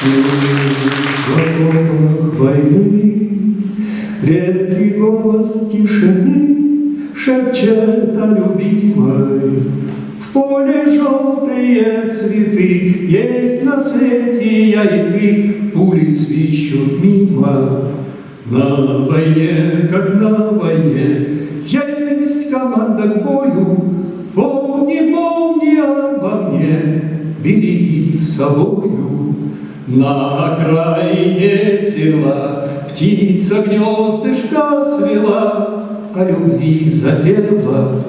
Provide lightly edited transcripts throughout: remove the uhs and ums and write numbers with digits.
В окопах войны редкий голос тишины шепчет о любимой. В поле желтые цветы, есть на свете я и ты, пули свищут мимо. На войне, как на войне, есть команда к бою. Помни, помни обо мне, береги с собою. На окраине села птица гнездышко свела, о любви запела.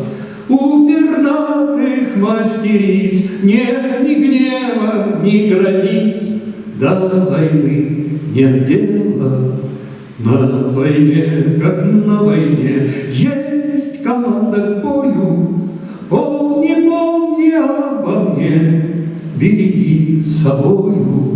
У пернатых мастериц нет ни гнева, ни границ, до войны нет дела. На войне, как на войне, есть команда к бою. Помни, помни обо мне, береги с собою.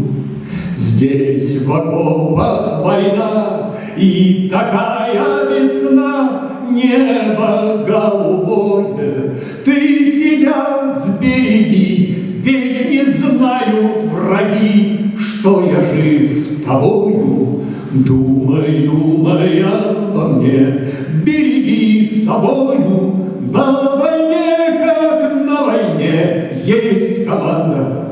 Здесь в окопах война, и такая весна, небо голубое, ты себя сбереги, ведь не знают враги, что я жив тобою. Думай, думай обо мне, береги с собою. На войне, как на войне, есть команда